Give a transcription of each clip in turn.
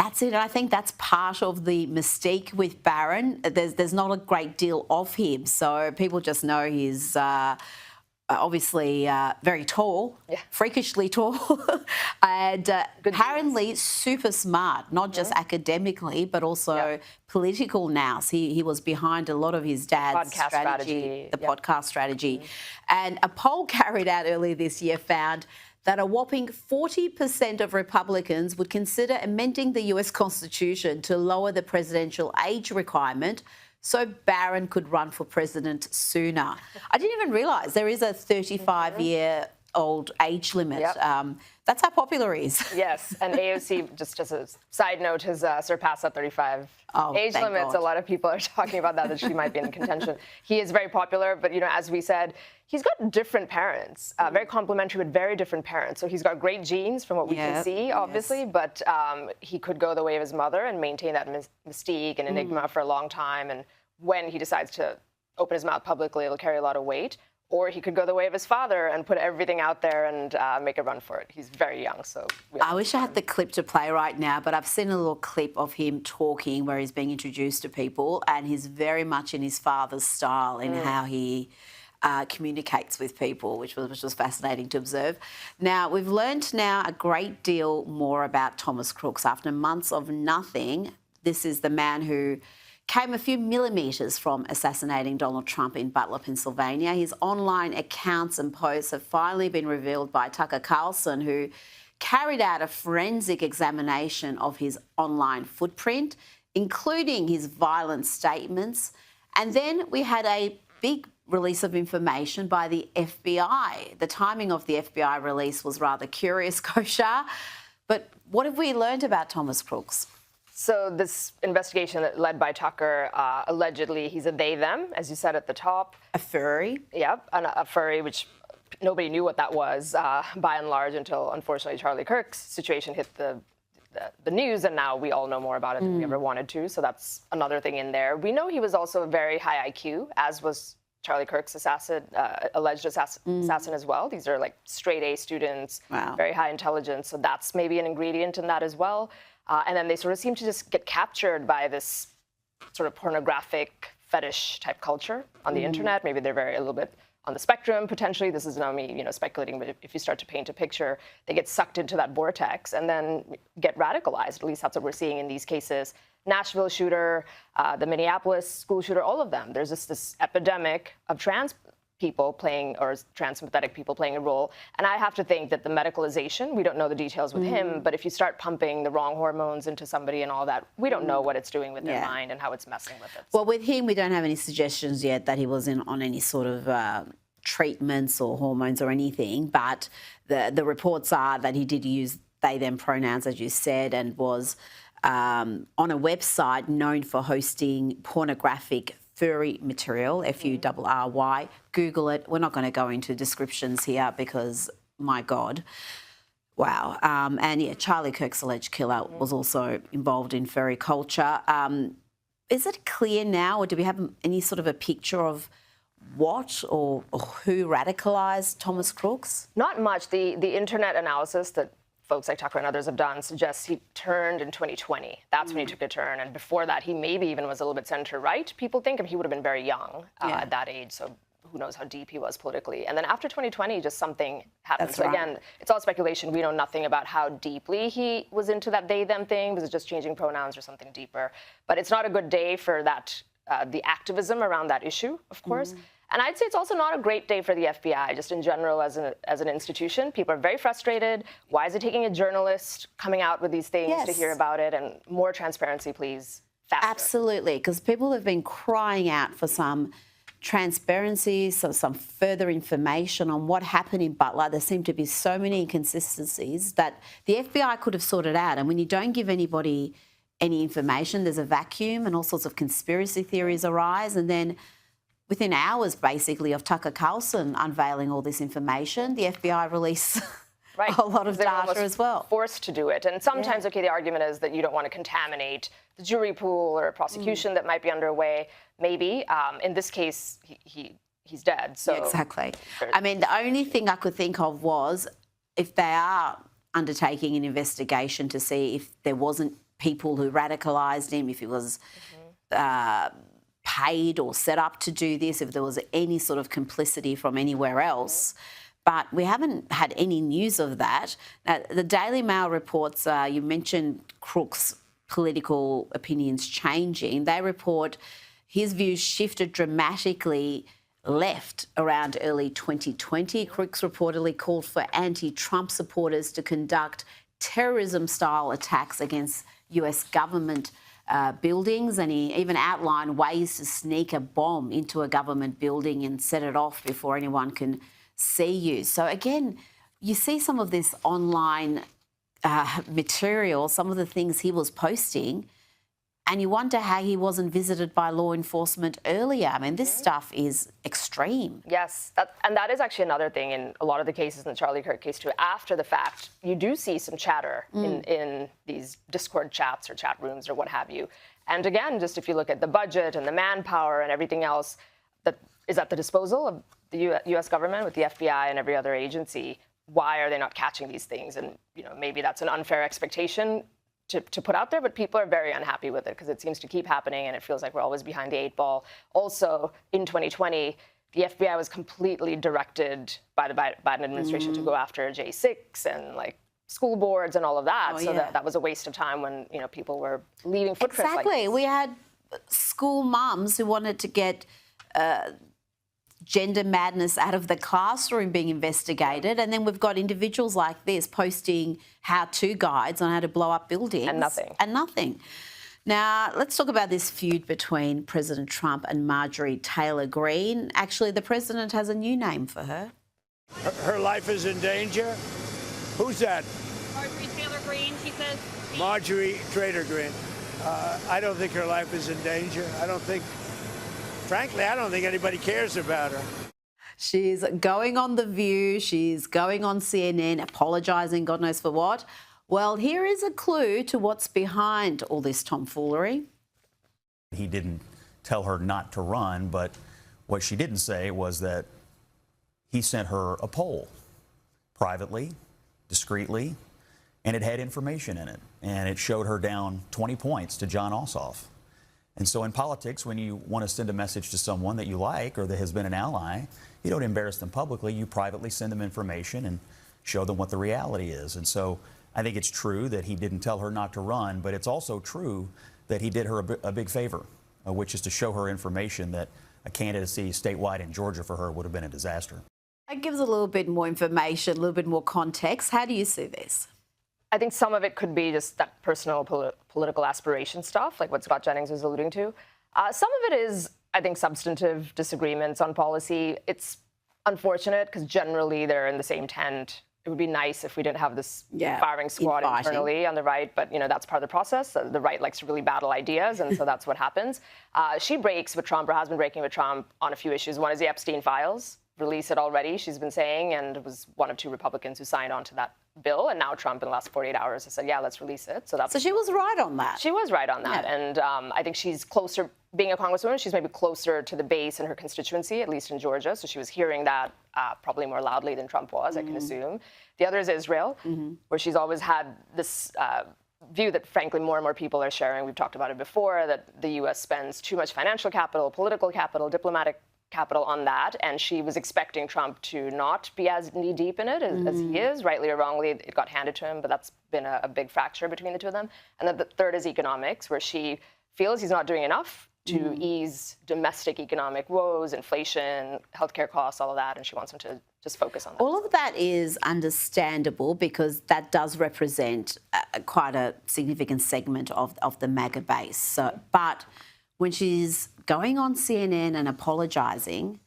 That's it. I think that's part of the mystique with Barron. There's not a great deal of him, so people just know he's obviously very tall, freakishly tall, and apparently super smart, not just academically, but also political nous. He was behind a lot of his dad's strategy, the podcast strategy. And a poll carried out earlier this year found that a whopping 40% of Republicans would consider amending the US Constitution to lower the presidential age requirement so Barron could run for president sooner. I didn't even realise there is a 35-year-old age limit. That's how popular he is. Yes, and AOC, just as a side note, has surpassed that 35 age limit. A lot of people are talking about that she might be in contention. He is very popular, but, you know, as we said, he's got different parents, very complementary, but very different parents. So he's got great genes from what we can see, obviously, but he could go the way of his mother and maintain that mystique and enigma for a long time. And when he decides to open his mouth publicly, it'll carry a lot of weight. Or he could go the way of his father and put everything out there and make a run for it. He's very young, so... I wish I had the clip to play right now, but I've seen a little clip of him talking where he's being introduced to people, and he's very much in his father's style in how he communicates with people, which was fascinating to observe. Now, we've learned now a great deal more about Thomas Crooks. After months of nothing, this is the man who came a few millimetres from assassinating Donald Trump in Butler, Pennsylvania. His online accounts and posts have finally been revealed by Tucker Carlson, who carried out a forensic examination of his online footprint, including his violent statements. And then we had a big release of information by the FBI. The timing of the FBI release was rather curious, Koshar. But what have we learned about Thomas Crooks? So this investigation led by Tucker, allegedly he's a they-them, as you said at the top. A furry? Yep, a furry, which nobody knew what that was by and large until, unfortunately, Charlie Kirk's situation hit the news, and now we all know more about it than we ever wanted to. So that's another thing in there. We know he was also a very high IQ, as was Charlie Kirk's alleged assassin as well. These are like straight A students, very high intelligence. So that's maybe an ingredient in that as well. And then they sort of seem to just get captured by this sort of pornographic fetish type culture on the internet. Maybe they're a little bit on the spectrum, potentially. This is not me, speculating, but if you start to paint a picture, they get sucked into that vortex and then get radicalized. At least that's what we're seeing in these cases. Nashville shooter, the Minneapolis school shooter, all of them. There's just this epidemic of trans people playing, or trans-sympathetic people playing a role. And I have to think that the medicalization, we don't know the details with him, but if you start pumping the wrong hormones into somebody and all that, we don't know what it's doing with their mind and how it's messing with it. Well, with him, we don't have any suggestions yet that he was on any sort of treatments or hormones or anything, but the reports are that he did use they-them pronouns, as you said, and was on a website known for hosting pornographic furry material, F-U-R-R-Y. Google it. We're not going to go into descriptions here because, my God, wow. And yeah, Charlie Kirk's alleged killer was also involved in furry culture. Is it clear now, or do we have any sort of a picture of what or who radicalised Thomas Crooks? Not much. The internet analysis that folks like Tucker and others have done suggests he turned in 2020. That's when he took a turn. And before that, he maybe even was a little bit center-right, people think. And he would have been very young at that age. So who knows how deep he was politically. And then after 2020, just something happened. That's so right. Again, it's all speculation. We know nothing about how deeply he was into that they-them thing. Was it just changing pronouns or something deeper? But it's not a good day for that, the activism around that issue, of course. And I'd say it's also not a great day for the FBI, just in general as an institution. People are very frustrated. Why is it taking a journalist coming out with these things to hear about it? And more transparency, please, faster. Absolutely, because people have been crying out for some transparency, so some further information on what happened in Butler. There seem to be so many inconsistencies that the FBI could have sorted out. And when you don't give anybody any information, there's a vacuum and all sorts of conspiracy theories arise. And then within hours, basically, of Tucker Carlson unveiling all this information, the FBI released a lot of data as well. Forced to do it. And sometimes, okay, the argument is that you don't want to contaminate the jury pool or a prosecution that might be underway. Maybe. In this case, he's dead. So exactly. I mean, the only thing I could think of was if they are undertaking an investigation to see if there wasn't people who radicalised him, if he was paid or set up to do this, if there was any sort of complicity from anywhere else. But we haven't had any news of that. Now, the Daily Mail reports, you mentioned Crook's political opinions changing. They report his views shifted dramatically left around early 2020. Crooks reportedly called for anti-Trump supporters to conduct terrorism-style attacks against US government buildings, and he even outlined ways to sneak a bomb into a government building and set it off before anyone can see you. So again, you see some of this online material, some of the things he was posting, and you wonder how he wasn't visited by law enforcement earlier. I mean, this stuff is extreme. Yes, that is actually another thing in a lot of the cases in the Charlie Kirk case too. After the fact, you do see some chatter in these Discord chats or chat rooms or what have you. And again, just if you look at the budget and the manpower and everything else that is at the disposal of the U.S. government with the FBI and every other agency, why are they not catching these things? And maybe that's an unfair expectation to put out there, but people are very unhappy with it because it seems to keep happening and it feels like we're always behind the 8 ball. Also, in 2020, the FBI was completely directed by the Biden administration to go after J6 and school boards and all of that. So that was a waste of time when people were leaving footprints. Exactly. We had school mums who wanted to get gender madness out of the classroom being investigated, and then we've got individuals like this posting how-to guides on how to blow up buildings. And nothing. Now, let's talk about this feud between President Trump and Marjorie Taylor Greene. Actually, the president has a new name for her. Her life is in danger? Who's that? Marjorie Taylor Greene, she says. Marjorie Taylor Greene. I don't think her life is in danger. Frankly, I don't think anybody cares about her. She's going on The View. She's going on CNN, apologising, God knows for what. Well, here is a clue to what's behind all this tomfoolery. He didn't tell her not to run, but what she didn't say was that he sent her a poll privately, discreetly, and it had information in it. And it showed her down 20 points to John Ossoff. And so in politics, when you want to send a message to someone that you like or that has been an ally, you don't embarrass them publicly. You privately send them information and show them what the reality is. And so I think it's true that he didn't tell her not to run, but it's also true that he did her a big favor, which is to show her information that a candidacy statewide in Georgia for her would have been a disaster. That gives a little bit more information, a little bit more context. How do you see this? I think some of it could be just that personal political aspiration stuff, like what Scott Jennings was alluding to. Some of it is, I think, substantive disagreements on policy. It's unfortunate because generally they're in the same tent. It would be nice if we didn't have this firing squad internally on the right, but that's part of the process. The right likes to really battle ideas, and so that's what happens. She breaks with Trump, or has been breaking with Trump on a few issues. One is the Epstein files. Release it already, she's been saying, and it was one of 2 Republicans who signed on to that bill. And now Trump, in the last 48 hours, has said, yeah, let's release it. So she was right on that. She was right on that. Yeah. And I think she's closer, being a congresswoman, she's maybe closer to the base in her constituency, at least in Georgia. So she was hearing that probably more loudly than Trump was, I can assume. The other is Israel, where she's always had this view that, frankly, more and more people are sharing. We've talked about it before, that the U.S. spends too much financial capital, political capital, diplomatic capital on that, and she was expecting Trump to not be as knee-deep in it as he is. Rightly or wrongly, it got handed to him, but that's been a big fracture between the two of them. And then the third is economics, where she feels he's not doing enough to ease domestic economic woes, inflation, healthcare costs, all of that, and she wants him to just focus on that. All of that is understandable because that does represent quite a significant segment of the MAGA base. So, but when she's going on CNN and apologising,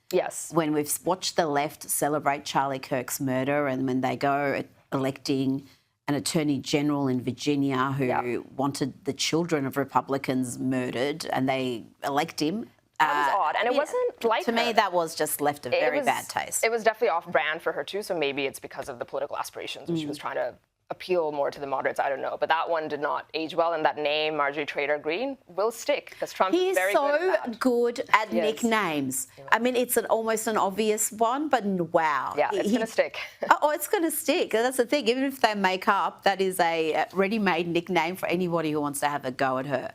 when we've watched the left celebrate Charlie Kirk's murder, and when they go electing an Attorney General in Virginia who wanted the children of Republicans murdered, and they elect him. That was odd, and it wasn't like to me. That was just left a very bad taste. It was definitely off-brand for her too. So maybe it's because of the political aspirations, which she was trying to appeal more to the moderates. I don't know, but that one did not age well, and that name, Marjorie Trader Green, will stick because Trump is very good at nicknames. I mean, it's almost an obvious one, but wow. Yeah, it's going to stick. Oh, it's going to stick. That's the thing. Even if they make up, that is a ready-made nickname for anybody who wants to have a go at her.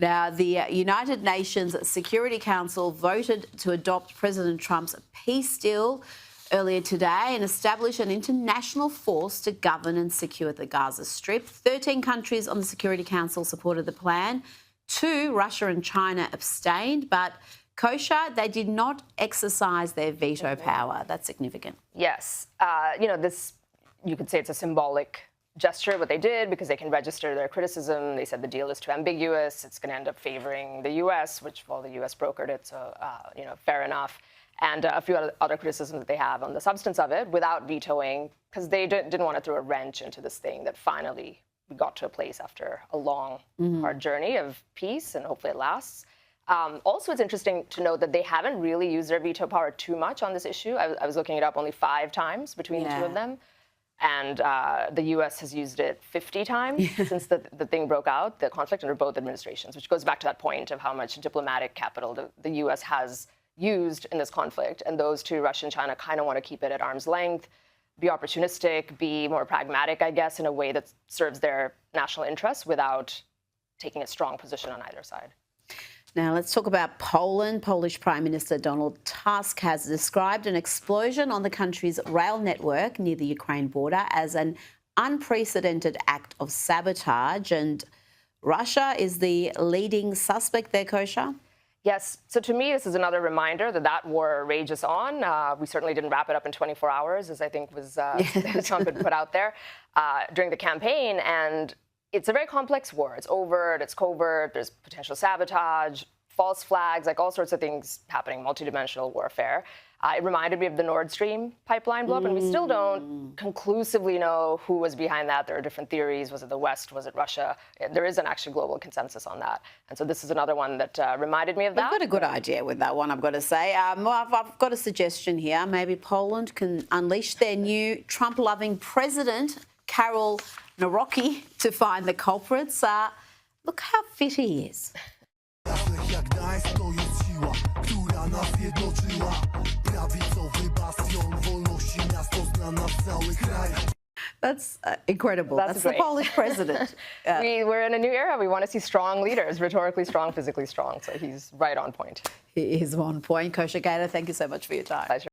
Now, the United Nations Security Council voted to adopt President Trump's peace deal earlier today and establish an international force to govern and secure the Gaza Strip. 13 countries on the Security Council supported the plan. 2, Russia and China, abstained, but Kosher, they did not exercise their veto power. That's significant. Yes. This, you could say it's a symbolic gesture, what they did, because they can register their criticism. They said the deal is too ambiguous. It's going to end up favoring the U.S., which, well, the U.S. brokered it, so, fair enough. And a few other criticisms that they have on the substance of it without vetoing, because they didn't want to throw a wrench into this thing that finally we got to a place after a long, hard journey of peace, and hopefully it lasts. Also, it's interesting to note that they haven't really used their veto power too much on this issue. I was looking it up, only 5 times between the two of them. And the U.S. has used it 50 times since the thing broke out, the conflict under both administrations, which goes back to that point of how much diplomatic capital the U.S. has used in this conflict. And those two, Russia and China, kind of want to keep it at arm's length, be opportunistic, be more pragmatic, I guess, in a way that serves their national interests without taking a strong position on either side. Now, let's talk about Poland. Polish Prime Minister Donald Tusk has described an explosion on the country's rail network near the Ukraine border as an unprecedented act of sabotage. And Russia is the leading suspect there, Kosher? Yes. So to me, this is another reminder that war rages on. We certainly didn't wrap it up in 24 hours, as I think was Trump had put out there during the campaign. And it's a very complex war. It's overt, it's covert, there's potential sabotage, false flags, like all sorts of things happening, multidimensional warfare. It reminded me of the Nord Stream pipeline blow-up, and we still don't conclusively know who was behind that. There are different theories. Was it the West? Was it Russia? There isn't actually global consensus on that. And so this is another one that reminded me of that. I've got a good idea with that one, I've got to say. I've got a suggestion here. Maybe Poland can unleash their new Trump-loving president, Karol Nawrocki, to find the culprits. Look how fit he is. That's incredible. That's the Polish president. We're in a new era. We want to see strong leaders, rhetorically strong, physically strong. So he's right on point. He is on point. Kosher Gator, thank you so much for your time. Pleasure.